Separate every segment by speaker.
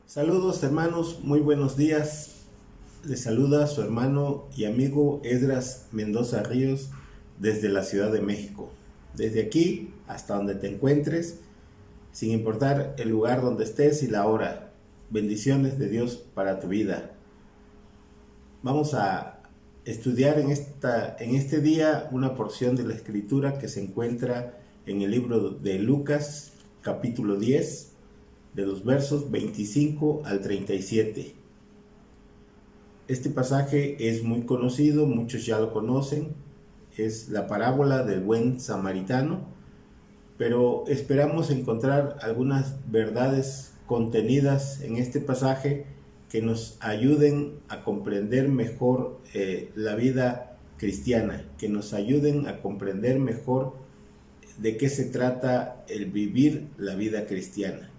Speaker 1: Saludos hermanos, muy buenos días. Les saluda su hermano y amigo Esdras Mendoza Ríos desde la Ciudad de México. Desde aquí hasta donde te encuentres, sin importar el lugar donde estés y la hora. Bendiciones de Dios para tu vida. Vamos a estudiar en este día una porción de la Escritura que se encuentra en el libro de Lucas, capítulo 10, de los versos 25 al 37. Este pasaje es muy conocido, muchos ya lo conocen, es la parábola del buen samaritano, pero esperamos encontrar algunas verdades contenidas en este pasaje que nos ayuden a comprender mejor la vida cristiana, que nos ayuden a comprender mejor de qué se trata el vivir la vida cristiana.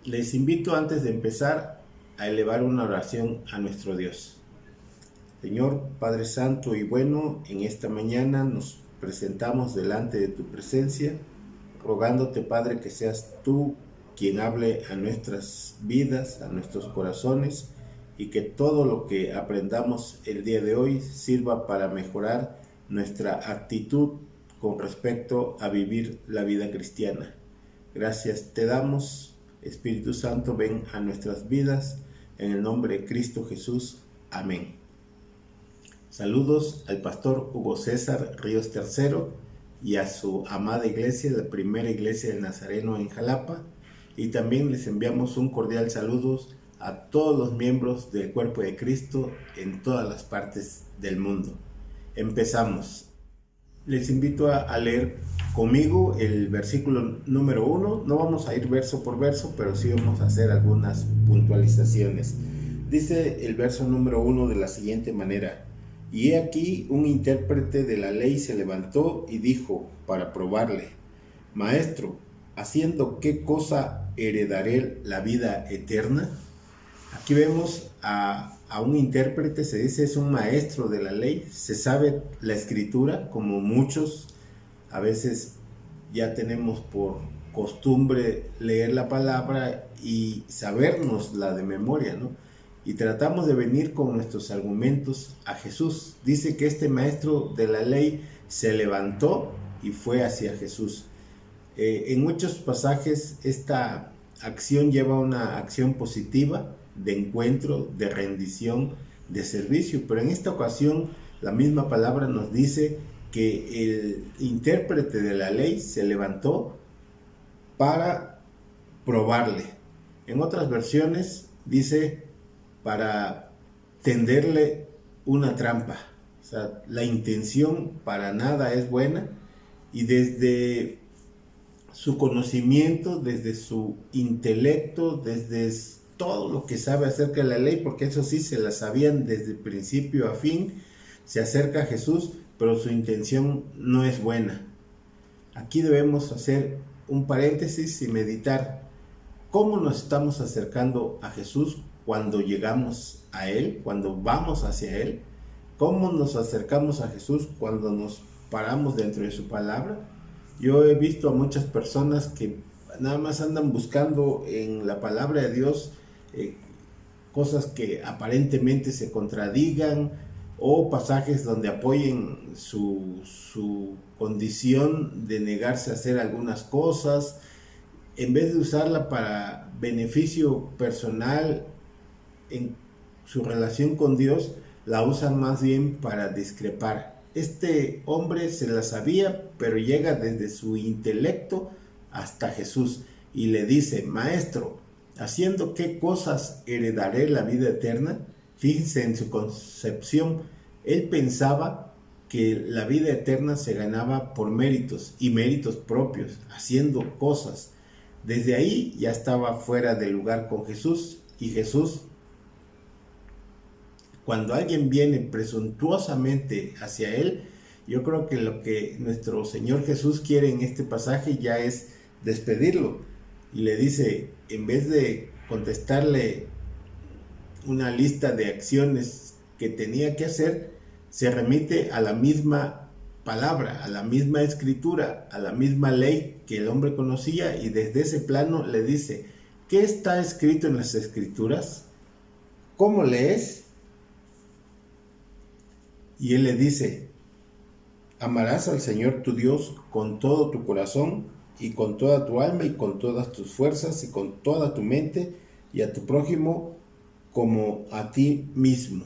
Speaker 1: Les invito antes de empezar a elevar una oración a nuestro Dios. Señor Padre Santo y bueno, en esta mañana nos presentamos delante de tu presencia, rogándote, Padre, que seas tú quien hable a nuestras vidas, a nuestros corazones, y que todo lo que aprendamos el día de hoy sirva para mejorar nuestra actitud con respecto a vivir la vida cristiana. Gracias te damos, Espíritu Santo, ven a nuestras vidas, en el nombre de Cristo Jesús. Amén. Saludos al pastor Hugo César Ríos III y a su amada iglesia, la primera iglesia del Nazareno en Jalapa, y también les enviamos un cordial saludo a todos los miembros del cuerpo de Cristo en todas las partes del mundo. Empezamos. Les invito a leer conmigo el versículo número 1. No vamos a ir verso por verso, pero sí vamos a hacer algunas puntualizaciones. Dice el verso número 1 de la siguiente manera: y he aquí un intérprete de la ley se levantó y dijo para probarle: Maestro, ¿haciendo qué cosa heredaré la vida eterna? Aquí vemos a un intérprete, se dice es un maestro de la ley, se sabe la escritura, como muchos a veces ya tenemos por costumbre leer la palabra y sabernosla de memoria, ¿no? Y tratamos de venir con nuestros argumentos a Jesús. Dice que este maestro de la ley se levantó y fue hacia Jesús. En muchos pasajes esta acción lleva una acción positiva, de encuentro, de rendición, de servicio, pero en esta ocasión la misma palabra nos dice que el intérprete de la ley se levantó para probarle. En otras versiones dice para tenderle una trampa. O sea, la intención para nada es buena, y desde su conocimiento, desde su intelecto, desde todo lo que sabe acerca de la ley, porque eso sí se la sabían desde principio a fin, se acerca a Jesús, pero su intención no es buena. Aquí debemos hacer un paréntesis y meditar cómo nos estamos acercando a Jesús cuando llegamos a Él, cuando vamos hacia Él, cómo nos acercamos a Jesús cuando nos paramos dentro de su palabra. Yo he visto a muchas personas que nada más andan buscando en la palabra de Dios cosas que aparentemente se contradigan, o pasajes donde apoyen su condición de negarse a hacer algunas cosas, en vez de usarla para beneficio personal en su relación con Dios, la usan más bien para discrepar. Este hombre se la sabía, pero llega desde su intelecto hasta Jesús y le dice: Maestro, ¿haciendo qué cosas heredaré la vida eterna? Fíjense en su concepción. Él pensaba que la vida eterna se ganaba por méritos y méritos propios, haciendo cosas. Desde ahí ya estaba fuera de lugar con Jesús, y Jesús, cuando alguien viene presuntuosamente hacia Él, yo creo que lo que nuestro Señor Jesús quiere en este pasaje ya es despedirlo, y le dice, en vez de contestarle una lista de acciones que tenía que hacer, se remite a la misma palabra, a la misma escritura, a la misma ley que el hombre conocía, y desde ese plano le dice: ¿qué está escrito en las Escrituras? ¿Cómo lees? Y él le dice, amarás al Señor tu Dios con todo tu corazón y con toda tu alma y con todas tus fuerzas y con toda tu mente, y a tu prójimo como a ti mismo.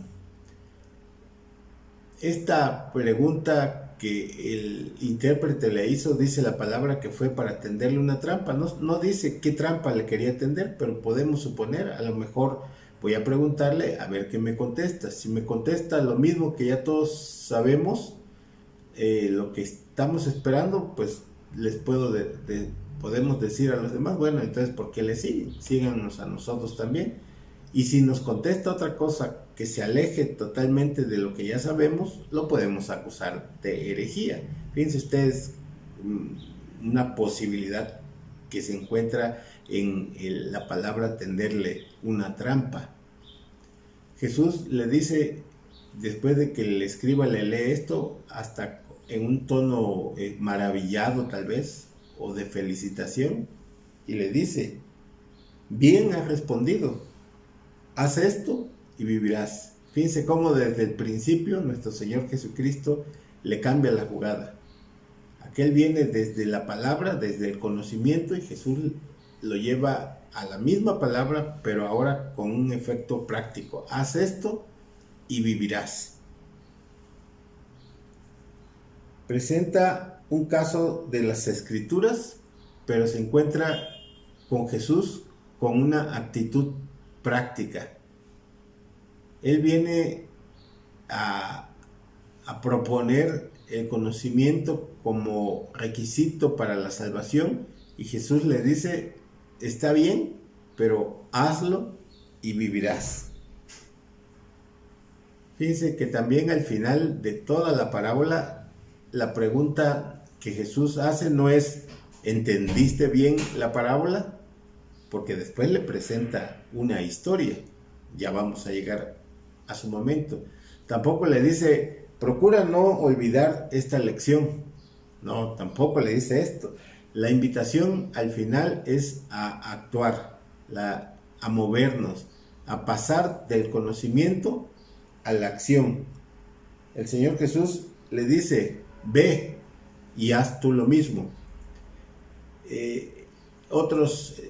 Speaker 1: Esta pregunta que el intérprete le hizo, dice la palabra que fue para tenderle una trampa. No dice qué trampa le quería tender, pero podemos suponer, a lo mejor voy a preguntarle a ver qué me contesta. Si me contesta lo mismo que ya todos sabemos, lo que estamos esperando, pues les podemos decir a los demás, bueno, entonces ¿por qué le siguen? Síganos a nosotros también. Y si nos contesta otra cosa que se aleje totalmente de lo que ya sabemos, lo podemos acusar de herejía. Fíjense ustedes, una posibilidad que se encuentra en la palabra tenderle una trampa. Jesús le dice, después de que el escriba le lee esto, hasta en un tono maravillado tal vez, o de felicitación, y le dice, bien has respondido, haz esto y vivirás. Fíjense cómo desde el principio nuestro Señor Jesucristo le cambia la jugada. Aquel viene desde la palabra, desde el conocimiento, y Jesús lo lleva a la misma palabra, pero ahora con un efecto práctico. Haz esto y vivirás. Presenta un caso de las Escrituras, pero se encuentra con Jesús con una actitud práctica. Él viene a proponer el conocimiento como requisito para la salvación, y Jesús le dice, está bien, pero hazlo y vivirás. Fíjense que también al final de toda la parábola, la pregunta que Jesús hace no es, ¿entendiste bien la parábola? Porque después le presenta una historia. Ya vamos a llegar a su momento. Tampoco le dice, procura no olvidar esta lección. No, tampoco le dice esto. La invitación al final es a actuar, a movernos, a pasar del conocimiento a la acción. El Señor Jesús le dice, ve y haz tú lo mismo. Otros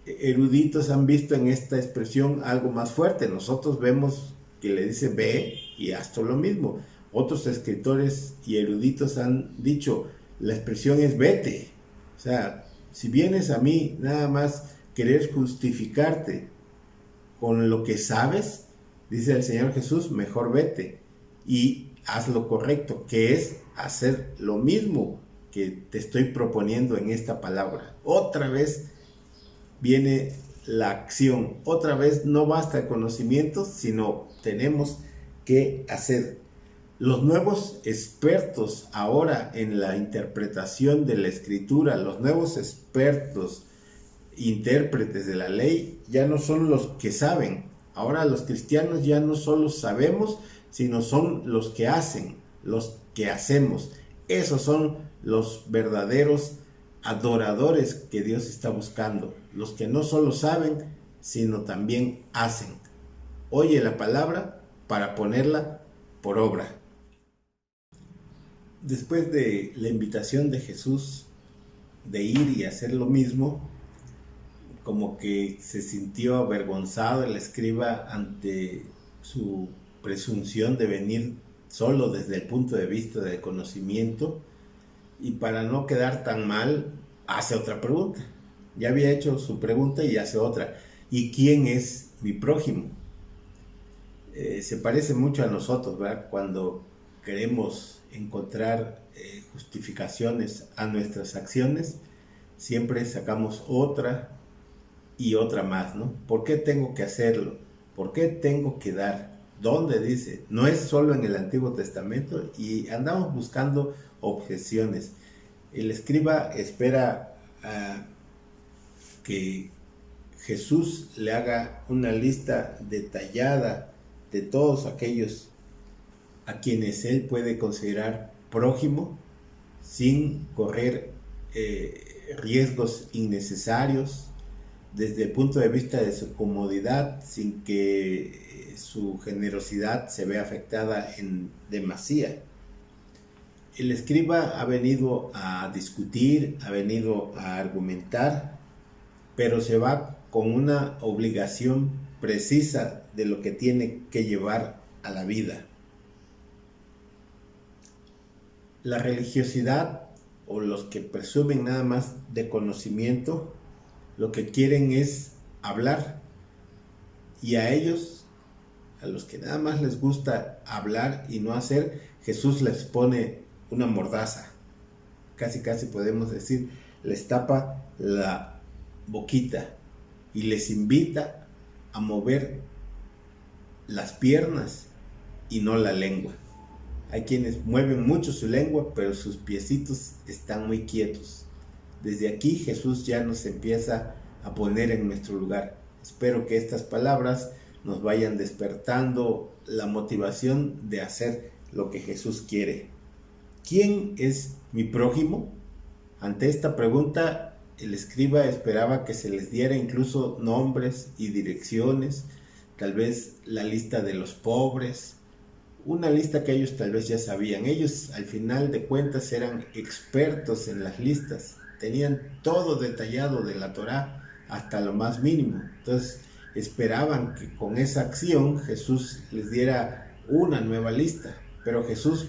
Speaker 1: eruditos han visto en esta expresión algo más fuerte. Nosotros vemos que le dice ve y haz tú lo mismo. Otros escritores y eruditos han dicho, la expresión es vete. O sea, si vienes a mí nada más querer justificarte con lo que sabes, dice el Señor Jesús, mejor vete y haz lo correcto, que es hacer lo mismo que te estoy proponiendo en esta palabra. Otra vez viene la acción, otra vez no basta el conocimiento, sino tenemos que hacer. Los nuevos expertos ahora en la interpretación de la Escritura, los nuevos expertos, intérpretes de la ley, ya no son los que saben. Ahora los cristianos ya no solo sabemos, sino son los que hacen, los que hacemos. Esos son los verdaderos adoradores que Dios está buscando. Los que no solo saben, sino también hacen. Oye la palabra para ponerla por obra. Después de la invitación de Jesús de ir y hacer lo mismo, como que se sintió avergonzado el escriba ante su presunción de venir solo desde el punto de vista del conocimiento, y para no quedar tan mal, hace otra pregunta. Ya había hecho su pregunta y hace otra. ¿Y quién es mi prójimo? Se parece mucho a nosotros, ¿verdad? Cuando queremos encontrar justificaciones a nuestras acciones, siempre sacamos otra y otra más, ¿no? ¿Por qué tengo que hacerlo? ¿Por qué tengo que dar? ¿Dónde dice? No es solo en el Antiguo Testamento, y andamos buscando objeciones. El escriba espera que Jesús le haga una lista detallada de todos aquellos a quienes él puede considerar prójimo, sin correr riesgos innecesarios, desde el punto de vista de su comodidad, sin que su generosidad se vea afectada en demasía. El escriba ha venido a discutir, ha venido a argumentar, pero se va con una obligación precisa de lo que tiene que llevar a la vida. La religiosidad, o los que presumen nada más de conocimiento, lo que quieren es hablar, y a ellos, a los que nada más les gusta hablar y no hacer, Jesús les pone una mordaza, casi podemos decir, les tapa la boquita y les invita a mover las piernas y no la lengua. Hay quienes mueven mucho su lengua, pero sus piecitos están muy quietos. Desde aquí Jesús ya nos empieza a poner en nuestro lugar. Espero que estas palabras nos vayan despertando la motivación de hacer lo que Jesús quiere. ¿Quién es mi prójimo? Ante esta pregunta, el escriba esperaba que se les diera incluso nombres y direcciones, tal vez la lista de los pobres, una lista que ellos tal vez ya sabían. Ellos al final de cuentas eran expertos en las listas, tenían todo detallado de la Torá hasta lo más mínimo. Entonces esperaban que con esa acción Jesús les diera una nueva lista, pero Jesús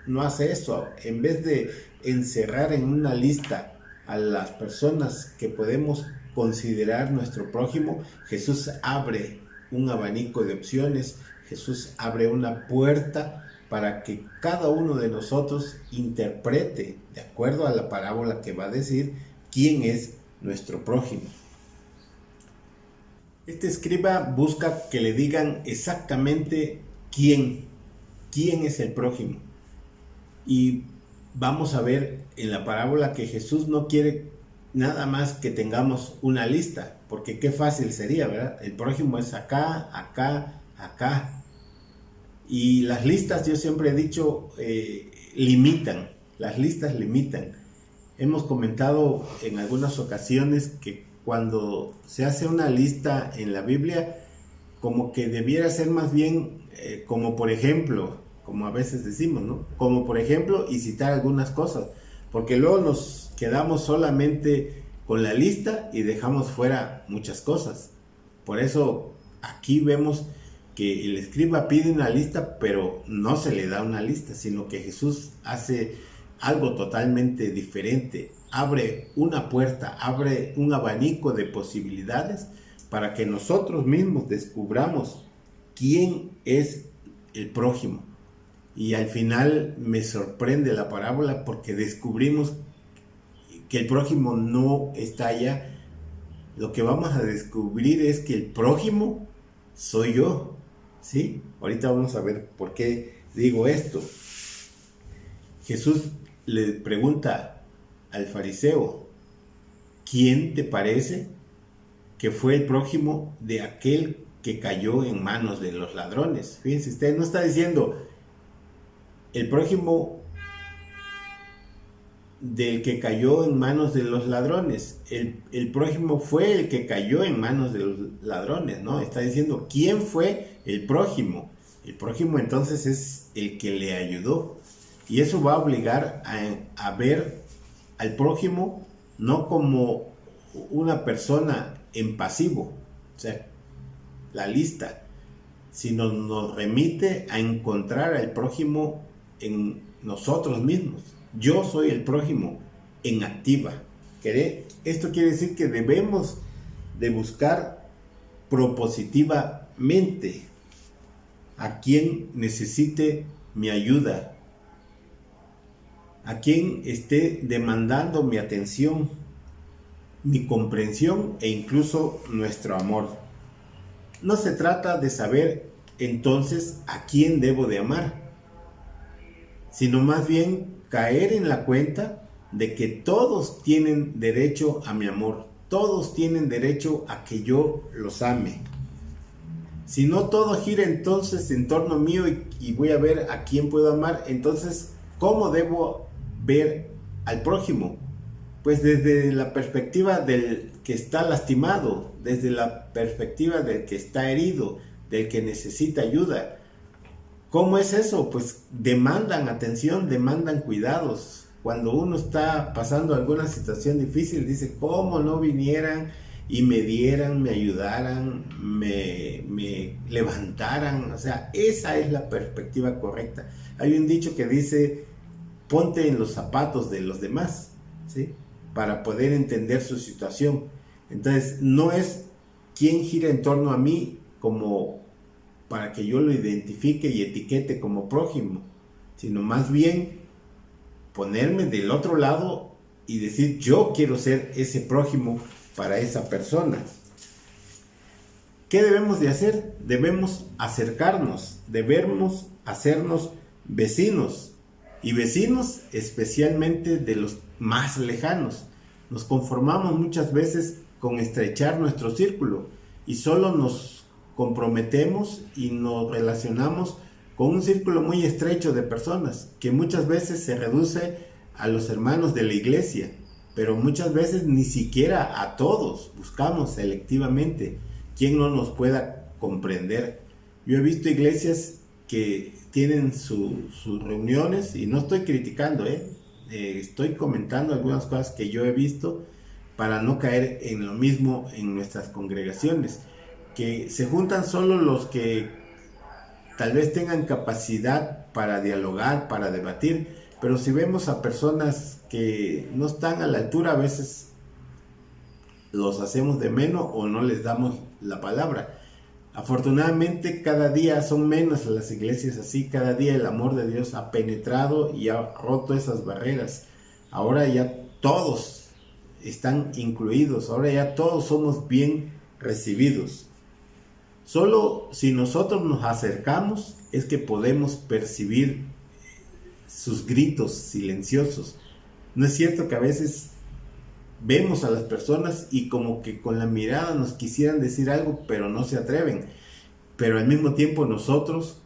Speaker 1: no hace eso. En vez de encerrar en una lista a las personas que podemos considerar nuestro prójimo, Jesús abre un abanico de opciones. Jesús abre una puerta para que cada uno de nosotros interprete, de acuerdo a la parábola que va a decir, quién es nuestro prójimo. Este escriba busca que le digan exactamente quién es el prójimo. Y vamos a ver en la parábola que Jesús no quiere nada más que tengamos una lista, porque qué fácil sería, ¿verdad? El prójimo es acá, acá, acá. Y las listas, yo siempre he dicho, limitan. Las listas limitan. Hemos comentado en algunas ocasiones que cuando se hace una lista en la Biblia, como que debiera ser más bien como por ejemplo, como a veces decimos, ¿no? Como por ejemplo, y citar algunas cosas, porque luego nos quedamos solamente con la lista y dejamos fuera muchas cosas. Por eso aquí vemos que el escriba pide una lista, pero no se le da una lista, sino que Jesús hace algo totalmente diferente. Abre una puerta, abre un abanico de posibilidades para que nosotros mismos descubramos quién es el prójimo. Y al final me sorprende la parábola porque descubrimos que el prójimo no está allá. Lo que vamos a descubrir es que el prójimo soy yo, ¿sí? Ahorita vamos a ver por qué digo esto. Jesús le pregunta al fariseo, ¿quién te parece que fue el prójimo de aquel que cayó en manos de los ladrones? Fíjense, usted no está diciendo el prójimo del que cayó en manos de los ladrones. El prójimo fue el que cayó en manos de los ladrones, ¿no? Está diciendo quién fue el prójimo. El prójimo entonces es el que le ayudó. Y eso va a obligar a ver al prójimo no como una persona en pasivo, o sea, la lista, sino nos remite a encontrar al prójimo en nosotros mismos. Yo soy el prójimo en activa. Esto quiere decir que debemos de buscar propositivamente a quien necesite mi ayuda, a quien esté demandando mi atención, mi comprensión e incluso nuestro amor. No se trata de saber entonces a quién debo de amar, sino más bien caer en la cuenta de que todos tienen derecho a mi amor, todos tienen derecho a que yo los ame. Si no todo gira entonces en torno mío y voy a ver a quién puedo amar, entonces ¿cómo debo ver al prójimo? Pues desde la perspectiva del que está lastimado, desde la perspectiva del que está herido, del que necesita ayuda. ¿Cómo es eso? Pues demandan atención, demandan cuidados. Cuando uno está pasando alguna situación difícil, dice, ¿cómo no vinieran y me dieran, me ayudaran, me levantaran? O sea, esa es la perspectiva correcta. Hay un dicho que dice, ponte en los zapatos de los demás, ¿sí? Para poder entender su situación. Entonces, no es quien gira en torno a mí como para que yo lo identifique y etiquete como prójimo, sino más bien ponerme del otro lado y decir, yo quiero ser ese prójimo para esa persona. ¿Qué debemos de hacer? Debemos acercarnos, debemos hacernos vecinos, y vecinos especialmente de los más lejanos. Nos conformamos muchas veces con estrechar nuestro círculo y solo nos comprometemos y nos relacionamos con un círculo muy estrecho de personas, que muchas veces se reduce a los hermanos de la iglesia, pero muchas veces ni siquiera a todos. Buscamos selectivamente quien no nos pueda comprender. Yo he visto iglesias que tienen sus reuniones, y no estoy criticando, estoy comentando algunas cosas que yo he visto para no caer en lo mismo en nuestras congregaciones, que se juntan solo los que tal vez tengan capacidad para dialogar, para debatir, pero si vemos a personas que no están a la altura, a veces los hacemos de menos o no les damos la palabra. Afortunadamente cada día son menos las iglesias así, cada día el amor de Dios ha penetrado y ha roto esas barreras. Ahora ya todos están incluidos, ahora ya todos somos bien recibidos. Solo si nosotros nos acercamos es que podemos percibir sus gritos silenciosos. ¿No es cierto que a veces vemos a las personas y como que con la mirada nos quisieran decir algo, pero no se atreven? Pero al mismo tiempo nosotros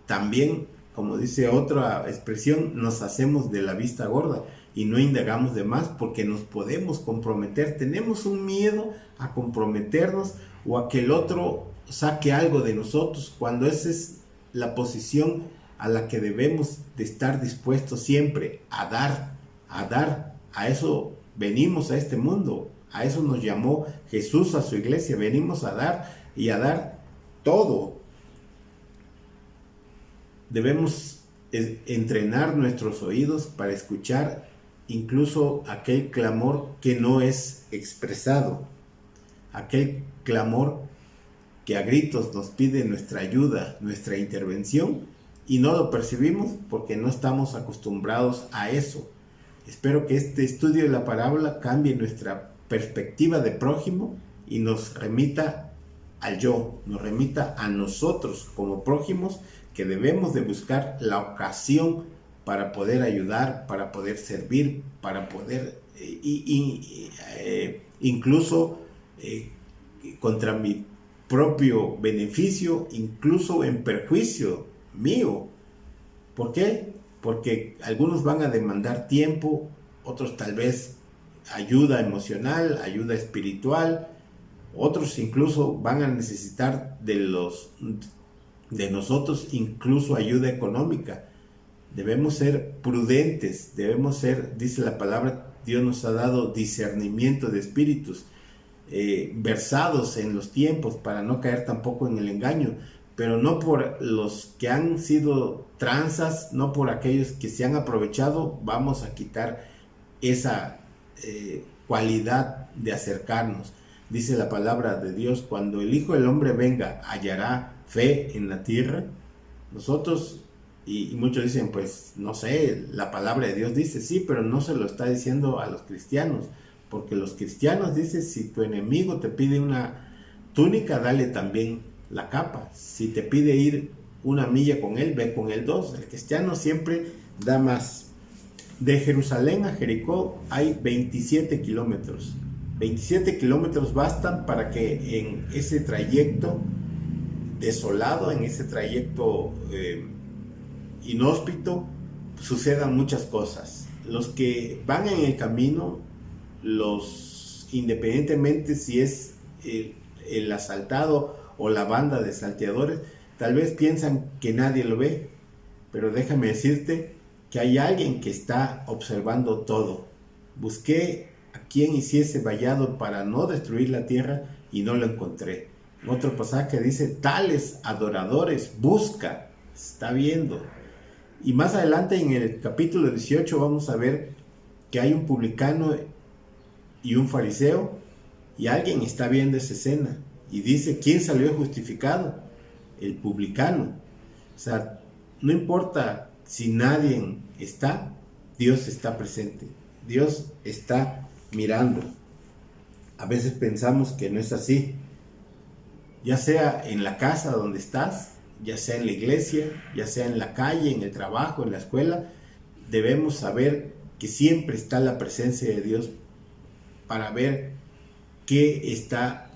Speaker 1: también, como dice otra expresión, nos hacemos de la vista gorda y no indagamos de más porque nos podemos comprometer. Tenemos un miedo a comprometernos o a que el otro saque algo de nosotros, cuando esa es la posición a la que debemos de estar dispuestos siempre, a dar. A eso venimos a este mundo, a eso nos llamó Jesús a su iglesia, venimos a dar y a dar todo. Debemos entrenar nuestros oídos para escuchar incluso aquel clamor que no es expresado, aquel clamor que a gritos nos pide nuestra ayuda, nuestra intervención, y no lo percibimos porque no estamos acostumbrados a eso. Espero que este estudio de la parábola cambie nuestra perspectiva de prójimo y nos remita al yo, nos remita a nosotros como prójimos, que debemos de buscar la ocasión para poder ayudar, para poder servir, para poder incluso contra mi propio beneficio, incluso en perjuicio mío. ¿Por qué? Porque algunos van a demandar tiempo, otros tal vez ayuda emocional, ayuda espiritual, otros incluso van a necesitar de nosotros incluso ayuda económica. Debemos ser prudentes, debemos ser, dice la palabra, Dios nos ha dado discernimiento de espíritus, versados en los tiempos para no caer tampoco en el engaño, pero no por los que han sido tranzas, no por aquellos que se han aprovechado, vamos a quitar esa cualidad de acercarnos. Dice la palabra de Dios, cuando el Hijo del Hombre venga, ¿hallará fe en la tierra? Nosotros, y muchos dicen, pues no sé, la palabra de Dios dice, sí, pero no se lo está diciendo a los cristianos, porque los cristianos dicen, si tu enemigo te pide una túnica, dale también la capa. Si te pide ir una milla con él, ve con él 2. El cristiano siempre da más. De Jerusalén a Jericó hay 27 kilómetros. 27 kilómetros bastan para que en ese trayecto desolado, en ese trayecto inhóspito, sucedan muchas cosas. Los que van en el camino, los Muchos, independientemente si es el asaltado o la banda de salteadores, tal vez piensan que nadie lo ve, pero déjame decirte que hay alguien que está observando todo. Busqué a quien hiciese vallado para no destruir la tierra y no lo encontré. En otro pasaje dice, tales adoradores busca, está viendo. Y más adelante en el capítulo 18 vamos a ver que hay un publicano y un fariseo, y alguien está viendo esa escena y dice, ¿quién salió justificado? El publicano. O sea, no importa si nadie está, Dios está presente, Dios está mirando. A veces pensamos que no es así, ya sea en la casa donde estás, ya sea en la iglesia, ya sea en la calle, en el trabajo, en la escuela. Debemos saber que siempre está la presencia de Dios para ver qué está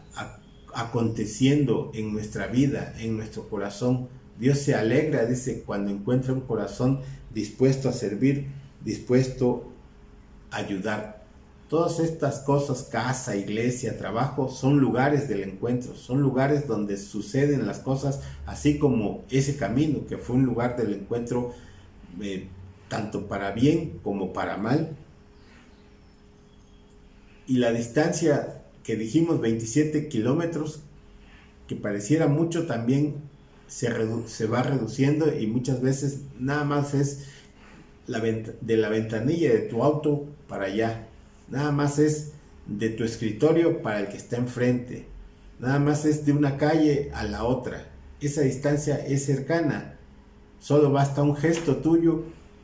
Speaker 1: aconteciendo en nuestra vida, en nuestro corazón. Dios se alegra, dice, cuando encuentra un corazón dispuesto a servir, dispuesto a ayudar. Todas estas cosas, casa, iglesia, trabajo, son lugares del encuentro, son lugares donde suceden las cosas, así como ese camino que fue un lugar del encuentro, tanto para bien como para mal. Y la distancia que dijimos, 27 kilómetros, que pareciera mucho, también se va reduciendo, y muchas veces nada más es de la ventanilla de tu auto para allá, nada más es de tu escritorio para el que está enfrente, nada más es de una calle a la otra. Esa distancia es cercana, solo basta un gesto tuyo,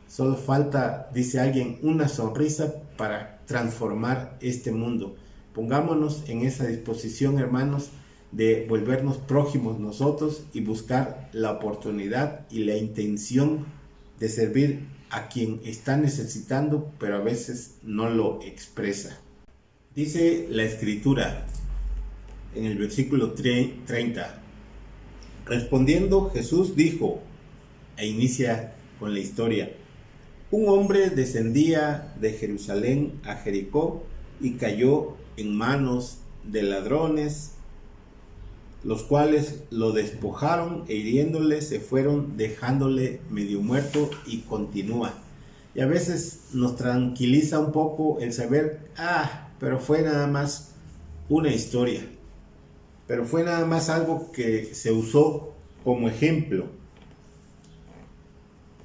Speaker 1: solo falta, dice alguien, una sonrisa para transformar este mundo. Pongámonos en esa disposición, hermanos, de volvernos prójimos nosotros y buscar la oportunidad y la intención de servir a quien está necesitando, pero a veces no lo expresa. Dice la Escritura en el versículo 30, respondiendo Jesús dijo, e inicia con la historia, un hombre descendía de Jerusalén a Jericó y cayó en manos de ladrones, los cuales lo despojaron e hiriéndole se fueron, dejándole medio muerto. Y continúa. Y a veces nos tranquiliza un poco el saber, pero fue nada más una historia, pero fue nada más algo que se usó como ejemplo.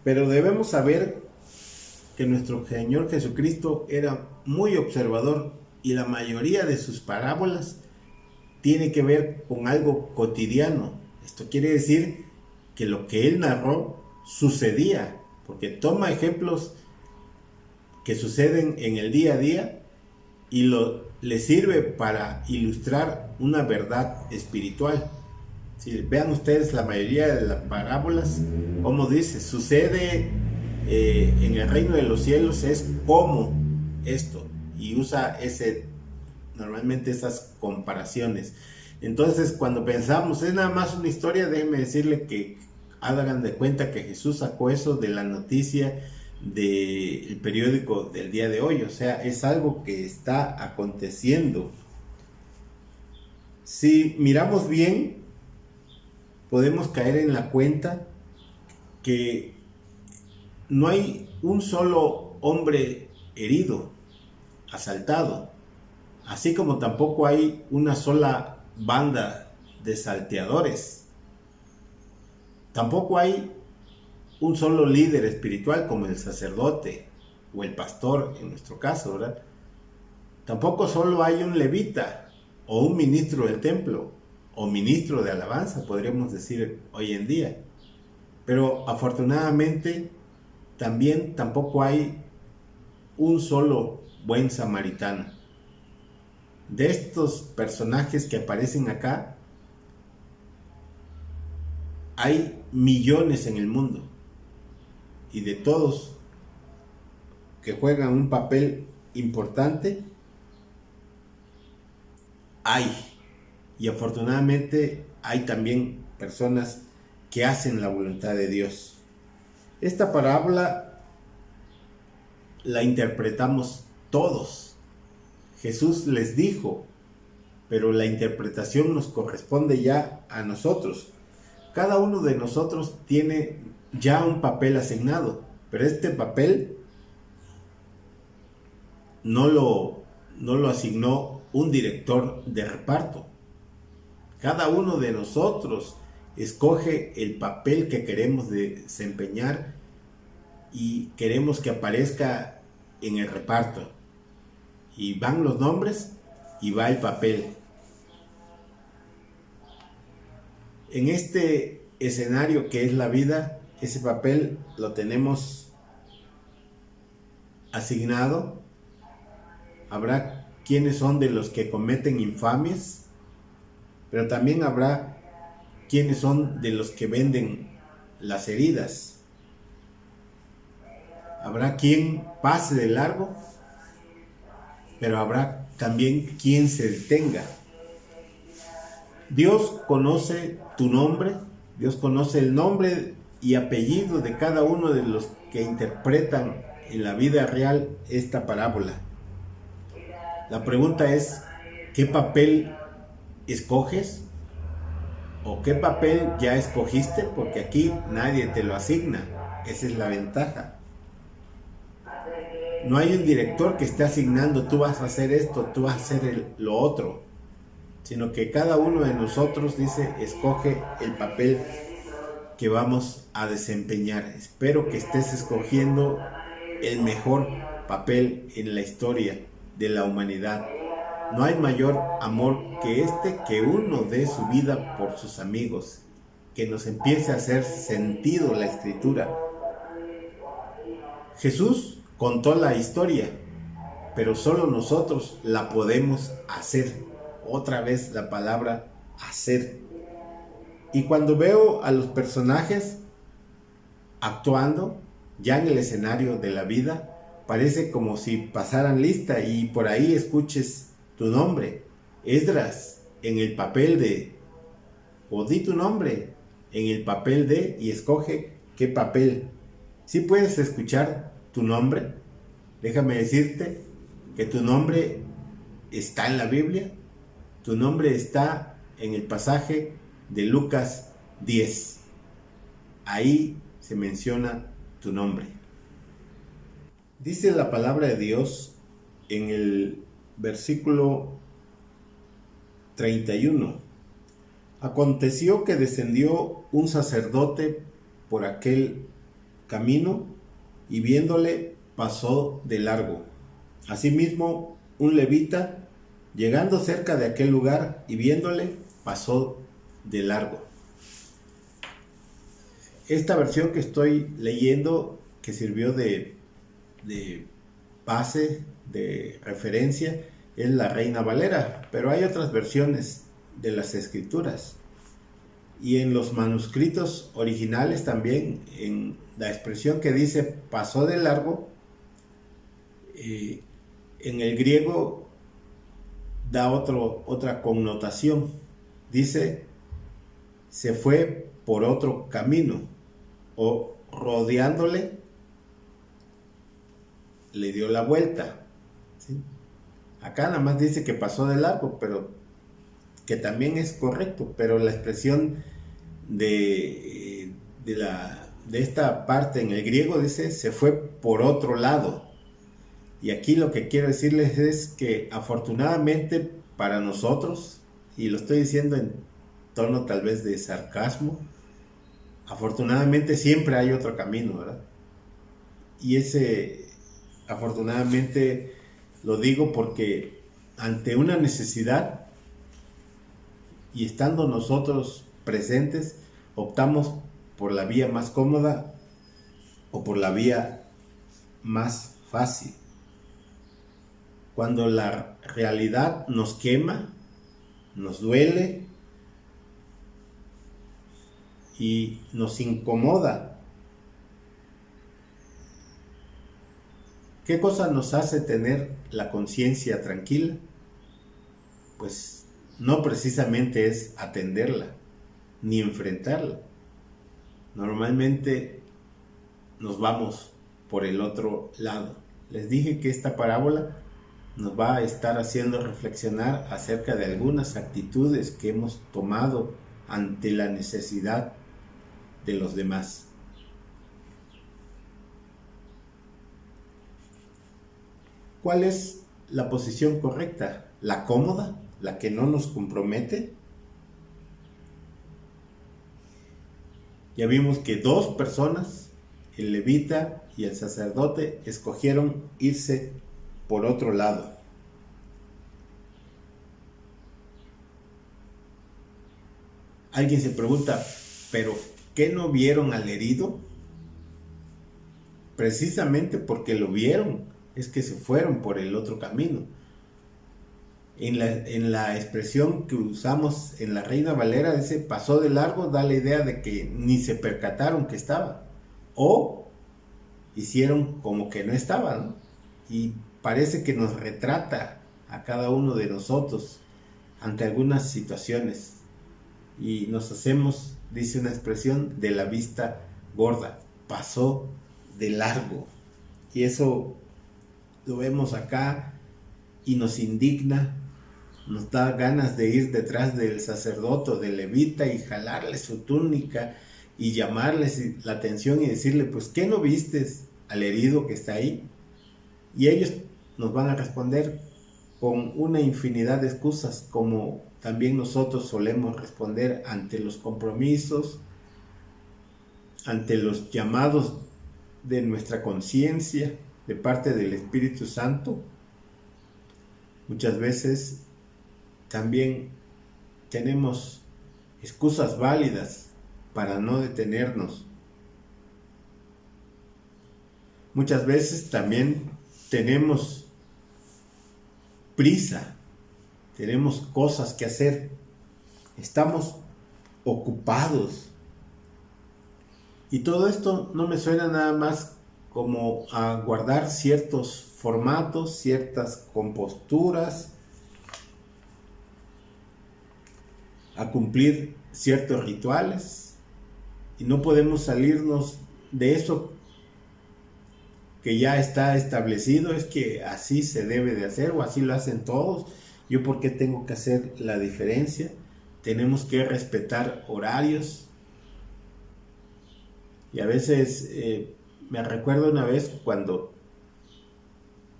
Speaker 1: Pero debemos saber que nuestro Señor Jesucristo era muy observador, y la mayoría de sus parábolas tiene que ver con algo cotidiano. Esto quiere decir que lo que él narró sucedía, porque toma ejemplos que suceden en el día a día y le sirve para ilustrar una verdad espiritual. Si vean ustedes la mayoría de las parábolas, como dice, sucede en el reino de los cielos, es como esto, y usa normalmente esas comparaciones. Entonces, cuando pensamos es nada más una historia, déjenme decirle que hagan de cuenta que Jesús sacó eso de la noticia del periódico del día de hoy. O sea, es algo que está aconteciendo. Si miramos bien, podemos caer en la cuenta que no hay un solo hombre herido, asaltado, así como tampoco hay una sola banda de salteadores. Tampoco hay un solo líder espiritual como el sacerdote o el pastor en nuestro caso, ¿verdad? Tampoco solo hay un levita o un ministro del templo o ministro de alabanza, podríamos decir hoy en día. Pero afortunadamente tampoco hay un solo buen samaritano. De estos personajes que aparecen acá, hay millones en el mundo, y de todos que juegan un papel importante, y afortunadamente hay también personas que hacen la voluntad de Dios. Esta parábola la interpretamos todos. Jesús les dijo, pero la interpretación nos corresponde ya a nosotros. Cada uno de nosotros tiene ya un papel asignado, pero este papel no lo asignó un director de reparto. Cada uno de nosotros escoge el papel que queremos desempeñar y queremos que aparezca en el reparto. Y van los nombres y va el papel. En este escenario que es la vida, ese papel lo tenemos asignado. Habrá quienes son de los que cometen infamias, pero también habrá quienes son de los que venden las heridas. Habrá quien pase de largo, pero habrá también quien se detenga. Dios conoce tu nombre, Dios conoce el nombre y apellido de cada uno de los que interpretan en la vida real esta parábola. La pregunta es, ¿qué papel escoges? ¿O qué papel ya escogiste? Porque aquí nadie te lo asigna. Esa es la ventaja. No hay un director que esté asignando, tú vas a hacer esto, tú vas a hacer lo otro. Sino que cada uno de nosotros dice, escoge el papel que vamos a desempeñar. Espero que estés escogiendo el mejor papel en la historia de la humanidad. No hay mayor amor que que uno dé su vida por sus amigos, que nos empiece a hacer sentido la escritura. Jesús contó la historia, pero solo nosotros la podemos hacer. Otra vez la palabra hacer. Y cuando veo a los personajes actuando ya en el escenario de la vida, parece como si pasaran lista y por ahí escuches tu nombre. Esdras en el papel de, o di tu nombre en el papel de, y escoge qué papel. Si puedes escuchar tu nombre, déjame decirte que tu nombre está en la Biblia. Tu nombre está en el pasaje de Lucas 10. Ahí se menciona tu nombre. Dice la palabra de Dios en el versículo 31. Aconteció que descendió un sacerdote por aquel camino y viéndole pasó de largo. Asimismo, un levita, llegando cerca de aquel lugar y viéndole, pasó de largo. Esta versión que estoy leyendo, que sirvió de base, de referencia, es la Reina Valera, pero hay otras versiones de las Escrituras. Y en los manuscritos originales también, en la expresión que dice pasó de largo, en el griego da otra connotación. Dice, se fue por otro camino, o rodeándole, le dio la vuelta. ¿Sí? Acá nada más dice que pasó de largo, pero que también es correcto, pero la expresión de esta parte en el griego dice, se fue por otro lado. Y aquí lo que quiero decirles es que afortunadamente para nosotros, y lo estoy diciendo en tono tal vez de sarcasmo, afortunadamente siempre hay otro camino, ¿verdad? Y ese afortunadamente lo digo porque ante una necesidad y estando nosotros presentes, optamos por la vía más cómoda o por la vía más fácil. Cuando la realidad nos quema, nos duele y nos incomoda, ¿qué cosa nos hace tener la conciencia tranquila? Pues no precisamente es atenderla ni enfrentarla. Normalmente nos vamos por el otro lado. Les dije que esta parábola nos va a estar haciendo reflexionar acerca de algunas actitudes que hemos tomado ante la necesidad de los demás. ¿Cuál es la posición correcta? ¿La cómoda? ¿La que no nos compromete? Ya vimos que dos personas, el levita y el sacerdote, escogieron irse por otro lado. Alguien se pregunta, ¿pero qué no vieron al herido? Precisamente porque lo vieron, es que se fueron por el otro camino. En la expresión que usamos en la Reina Valera, ese pasó de largo, da la idea de que ni se percataron que estaba. O hicieron como que no estaba, ¿no? Y parece que nos retrata a cada uno de nosotros ante algunas situaciones. Y nos hacemos, dice una expresión, de la vista gorda. Pasó de largo. Y eso lo vemos acá y nos indigna, nos da ganas de ir detrás del sacerdote o del levita y jalarle su túnica y llamarles la atención y decirle, pues, ¿qué no vistes al herido que está ahí? Y ellos nos van a responder con una infinidad de excusas, como también nosotros solemos responder ante los compromisos, ante los llamados de nuestra conciencia de parte del Espíritu Santo. Muchas veces también tenemos excusas válidas para no detenernos. Muchas veces también tenemos prisa, tenemos cosas que hacer, estamos ocupados. Y todo esto no me suena nada más como a guardar ciertos formatos, ciertas composturas, a cumplir ciertos rituales, y no podemos salirnos de eso que ya está establecido, es que así se debe de hacer o así lo hacen todos. Yo, ¿por qué tengo que hacer la diferencia? Tenemos que respetar horarios. Y a veces me recuerdo una vez cuando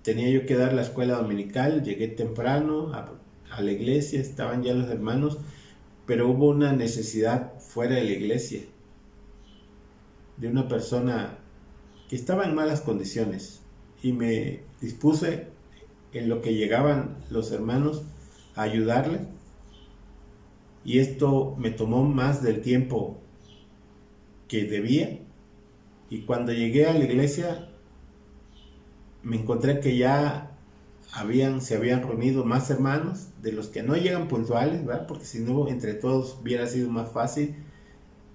Speaker 1: tenía yo que dar la escuela dominical, llegué temprano a la iglesia, estaban ya los hermanos, pero hubo una necesidad fuera de la iglesia de una persona que estaba en malas condiciones, y me dispuse, en lo que llegaban los hermanos, a ayudarle, y esto me tomó más del tiempo que debía. Y cuando llegué a la iglesia me encontré que ya se habían reunido más hermanos, de los que no llegan puntuales, ¿verdad? Porque si no, entre todos hubiera sido más fácil,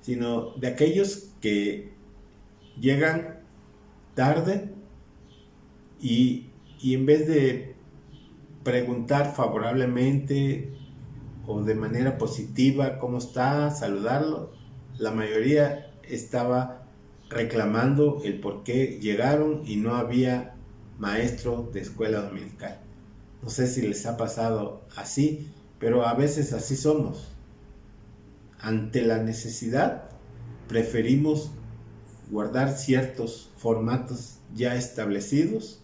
Speaker 1: sino de aquellos que llegan tarde y en vez de preguntar favorablemente o de manera positiva cómo está, saludarlo, la mayoría estaba reclamando el por qué llegaron y no había maestro de escuela dominical. No sé si les ha pasado así, pero a veces así somos. Ante la necesidad, preferimos guardar ciertos formatos ya establecidos,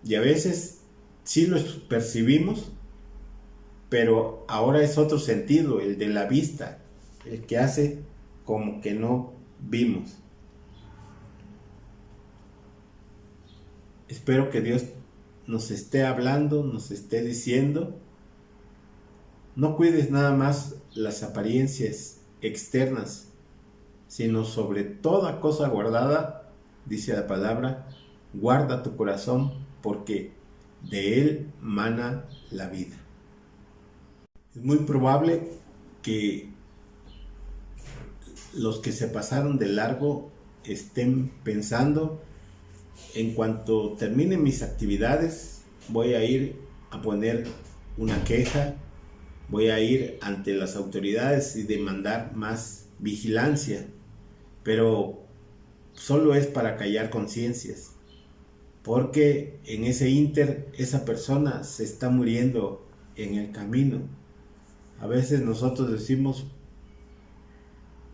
Speaker 1: y a veces sí los percibimos, pero ahora es otro sentido, el de la vista, el que hace como que no vimos. Espero que Dios nos esté hablando, nos esté diciendo, no cuides nada más las apariencias externas, sino sobre toda cosa guardada, dice la palabra, guarda tu corazón, porque de él mana la vida. Es muy probable que los que se pasaron de largo estén pensando, en cuanto termine mis actividades, voy a ir a poner una queja, voy a ir ante las autoridades y demandar más vigilancia, pero solo es para callar conciencias. porque en ese ínter esa persona se está muriendo en el camino. A veces nosotros decimos,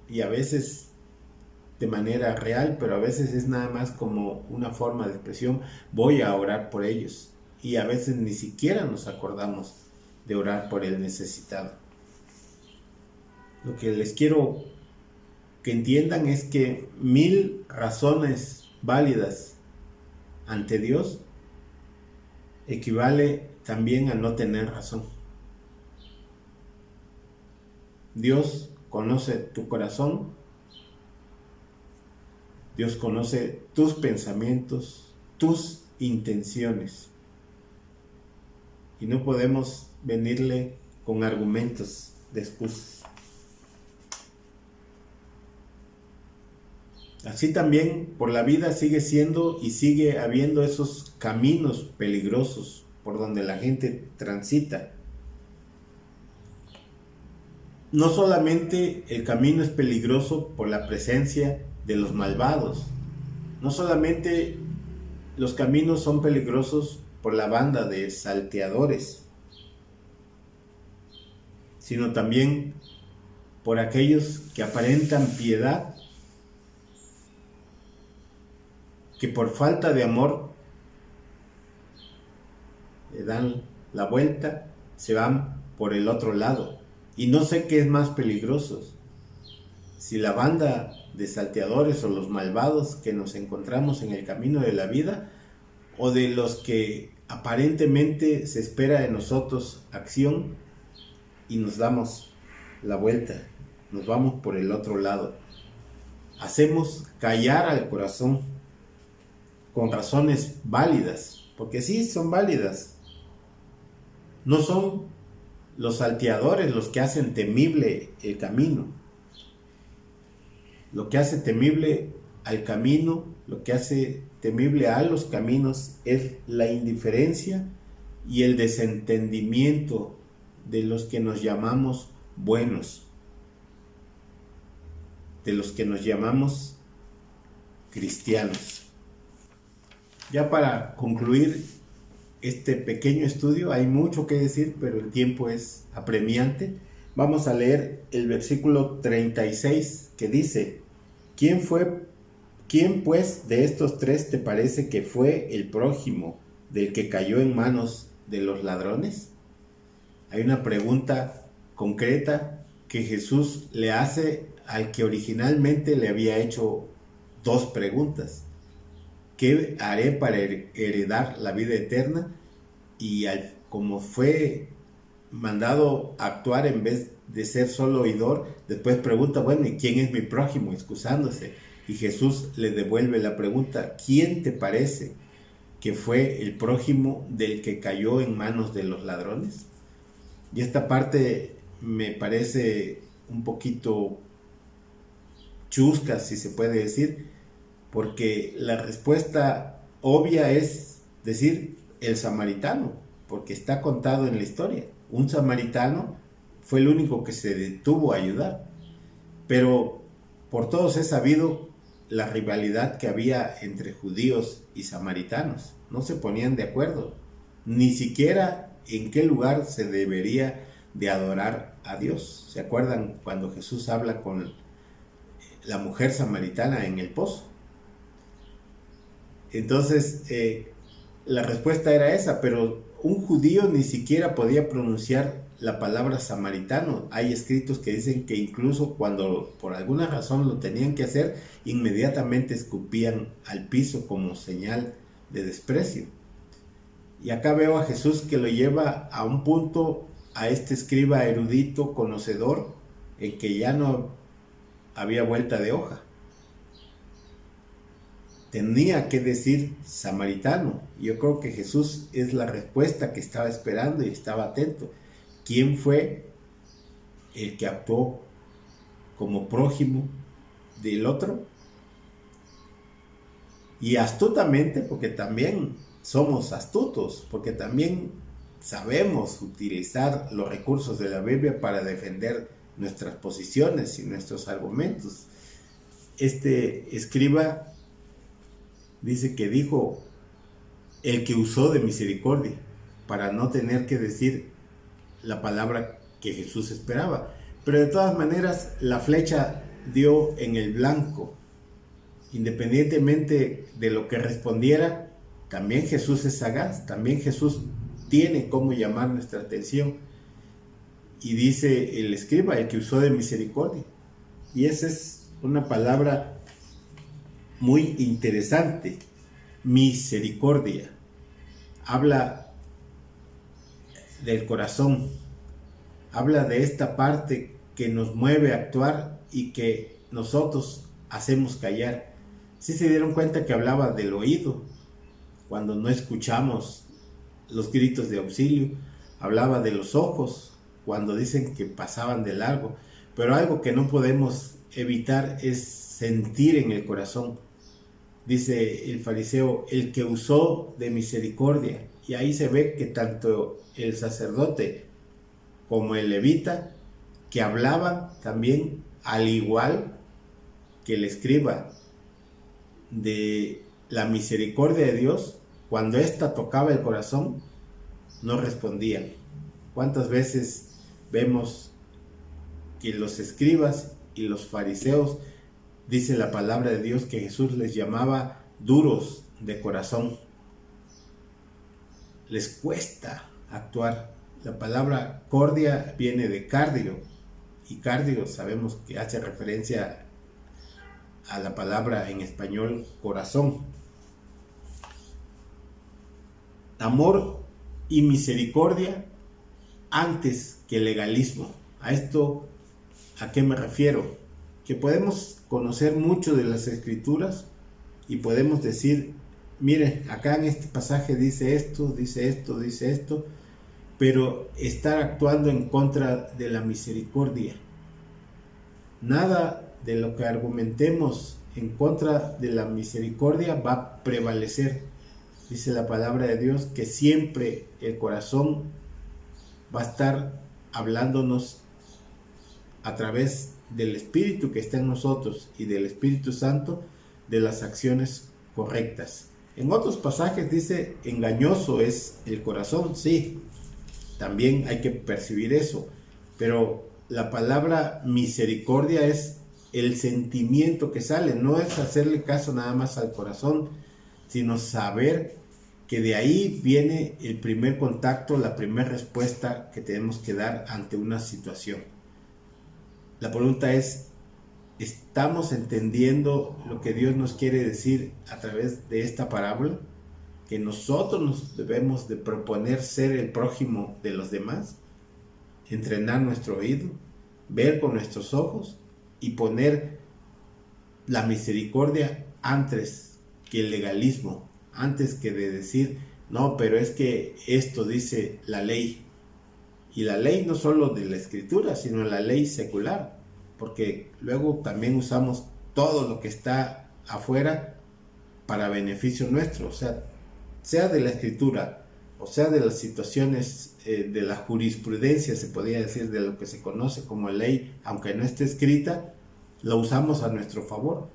Speaker 1: y a veces de manera real, pero a veces es nada más como una forma de expresión, voy a orar por ellos, y a veces ni siquiera nos acordamos de orar por el necesitado. Lo que les quiero que entiendan es que 1000 razones válidas ante Dios equivale también a no tener razón. Dios conoce tu corazón, Dios conoce tus pensamientos, tus intenciones, y no podemos venirle con argumentos de excusas. Así también por la vida sigue siendo y sigue habiendo esos caminos peligrosos por donde la gente transita. No solamente el camino es peligroso por la presencia de los malvados, no solamente los caminos son peligrosos por la banda de salteadores, sino también por aquellos que aparentan piedad, que por falta de amor le dan la vuelta, se van por el otro lado. Y no sé qué es más peligroso, si la banda de salteadores o los malvados que nos encontramos en el camino de la vida, o de los que aparentemente se espera de nosotros acción y nos damos la vuelta, nos vamos por el otro lado. Hacemos callar al corazón con razones válidas, porque sí son válidas. No son los salteadores los que hacen temible el camino. Lo que hace temible al camino, lo que hace temible a los caminos es la indiferencia y el desentendimiento de los que nos llamamos buenos, de los que nos llamamos cristianos. Ya para concluir este pequeño estudio, hay mucho que decir, pero el tiempo es apremiante. Vamos a leer el versículo 36 que dice: ¿Quién pues de estos tres te parece que fue el prójimo del que cayó en manos de los ladrones? Hay una pregunta concreta que Jesús le hace al que originalmente le había hecho dos preguntas. ¿Qué haré para heredar la vida eterna? Y como fue mandado a actuar en vez de ser solo oidor, después pregunta, bueno, ¿y quién es mi prójimo? Excusándose. Y Jesús le devuelve la pregunta, ¿quién te parece que fue el prójimo del que cayó en manos de los ladrones? Y esta parte me parece un poquito chusca, si se puede decir, porque la respuesta obvia es decir el samaritano, porque está contado en la historia. Un samaritano fue el único que se detuvo a ayudar, pero por todos es sabido la rivalidad que había entre judíos y samaritanos. No se ponían de acuerdo, ni siquiera en qué lugar se debería de adorar a Dios. ¿Se acuerdan cuando Jesús habla con la mujer samaritana en el pozo? Entonces, la respuesta era esa, pero un judío ni siquiera podía pronunciar la palabra samaritano. Hay escritos que dicen que incluso cuando por alguna razón lo tenían que hacer, inmediatamente escupían al piso como señal de desprecio. Y acá veo a Jesús que lo lleva a un punto, a este escriba erudito, conocedor, en que ya no había vuelta de hoja. Tenía que decir samaritano. Yo creo que Jesús es la respuesta que estaba esperando y estaba atento. ¿Quién fue el que actuó como prójimo del otro? Y astutamente, porque también somos astutos, porque también sabemos utilizar los recursos de la Biblia para defender nuestras posiciones y nuestros argumentos. Este escriba dice que dijo, el que usó de misericordia, para no tener que decir la palabra que Jesús esperaba. Pero de todas maneras, la flecha dio en el blanco. Independientemente de lo que respondiera, también Jesús es sagaz, también Jesús tiene cómo llamar nuestra atención. Y dice el escriba, el que usó de misericordia. Y esa es una palabra muy interesante, misericordia. Habla del corazón, habla de esta parte que nos mueve a actuar y que nosotros hacemos callar. Si se dieron cuenta que hablaba del oído, cuando no escuchamos los gritos de auxilio, hablaba de los ojos, cuando dicen que pasaban de largo, pero algo que no podemos evitar es sentir en el corazón. Dice el fariseo, el que usó de misericordia, y ahí se ve que tanto el sacerdote como el levita, que hablaban también al igual que el escriba de la misericordia de Dios, cuando ésta tocaba el corazón, no respondían. ¿Cuántas veces vemos que los escribas y los fariseos, dice la palabra de Dios, que Jesús les llamaba duros de corazón? Les cuesta actuar. La palabra cordia viene de cardio, y cardio sabemos que hace referencia a la palabra en español corazón. Amor y misericordia antes que legalismo. ¿A esto a qué me refiero? Que podemos conocer mucho de las escrituras y podemos decir, mire, acá en este pasaje dice esto, dice esto, dice esto, pero estar actuando en contra de la misericordia. Nada de lo que argumentemos en contra de la misericordia va a prevalecer. Dice la palabra de Dios que siempre el corazón va a estar hablándonos a través del Espíritu que está en nosotros y del Espíritu Santo, de las acciones correctas. En otros pasajes dice, engañoso es el corazón, sí, también hay que percibir eso, pero la palabra misericordia es el sentimiento que sale, no es hacerle caso nada más al corazón, sino saber que de ahí viene el primer contacto, la primera respuesta que tenemos que dar ante una situación. La pregunta es, ¿estamos entendiendo lo que Dios nos quiere decir a través de esta parábola? Que nosotros nos debemos de proponer ser el prójimo de los demás, entrenar nuestro oído, ver con nuestros ojos y poner la misericordia antes que el legalismo, antes que de decir, no, pero es que esto dice la ley. Y la ley no solo de la escritura, sino la ley secular, porque luego también usamos todo lo que está afuera para beneficio nuestro, o sea de la escritura, o sea de las situaciones de la jurisprudencia, se podría decir, de lo que se conoce como ley, aunque no esté escrita, lo usamos a nuestro favor.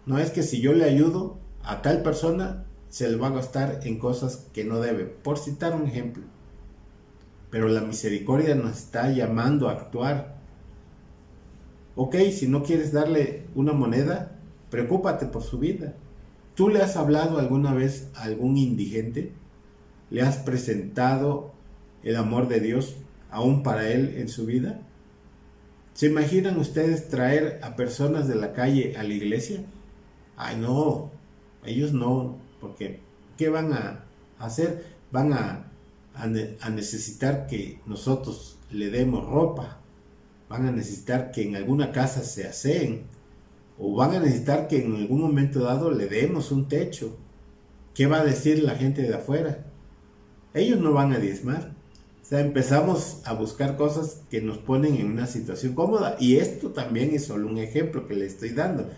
Speaker 1: No es que si yo le ayudo a tal persona, se le va a gastar en cosas que no debe, por citar un ejemplo. Pero la misericordia nos está llamando a actuar. Ok, si no quieres darle una moneda, preocúpate por su vida. ¿Tú le has hablado alguna vez a algún indigente? ¿Le has presentado el amor de Dios aún para él en su vida? ¿Se imaginan ustedes traer a personas de la calle a la iglesia? Ay, no, ellos no, porque ¿qué van a hacer? Van a necesitar que nosotros le demos ropa, van a necesitar que en alguna casa se aseen, o van a necesitar que en algún momento dado le demos un techo. ¿Qué va a decir la gente de afuera? Ellos no van a diezmar. O sea, empezamos a buscar cosas que nos ponen en una situación cómoda, y esto también es solo un ejemplo que le estoy dando,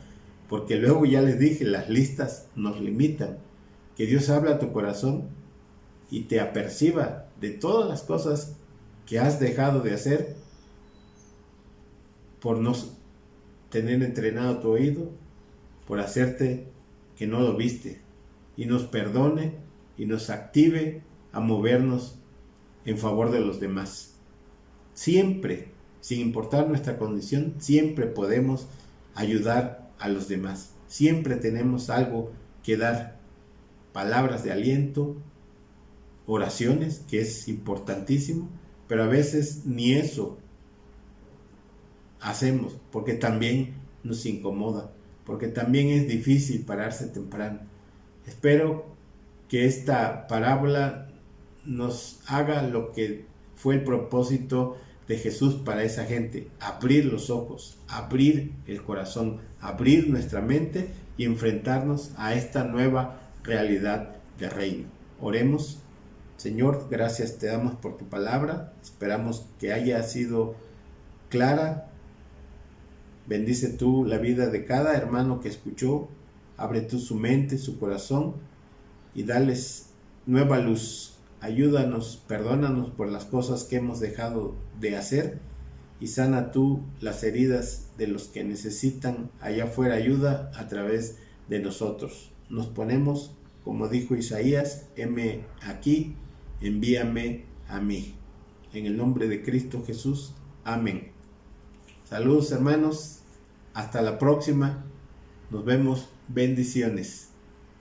Speaker 1: porque luego ya les dije, las listas nos limitan. Que Dios habla a tu corazón y te aperciba de todas las cosas que has dejado de hacer por no tener entrenado tu oído, por hacerte que no lo viste, y nos perdone y nos active a movernos en favor de los demás. Siempre, sin importar nuestra condición, siempre podemos ayudar a los demás. Siempre tenemos algo que dar. Palabras de aliento, oraciones, que es importantísimo, pero a veces ni eso hacemos, porque también nos incomoda, porque también es difícil pararse temprano. Espero que esta parábola nos haga lo que fue el propósito de Jesús para esa gente: abrir los ojos, abrir el corazón, abrir nuestra mente y enfrentarnos a esta nueva realidad de reino. Oremos. Señor, gracias te damos por tu palabra, esperamos que haya sido clara. Bendice tú la vida de cada hermano que escuchó, abre tú su mente, su corazón y dales nueva luz. Ayúdanos, perdónanos por las cosas que hemos dejado de hacer y sana tú las heridas de los que necesitan allá afuera ayuda a través de nosotros. Nos ponemos, como dijo Isaías, heme aquí, envíame a mí. En el nombre de Cristo Jesús, amén. Saludos hermanos, hasta la próxima, nos vemos, bendiciones.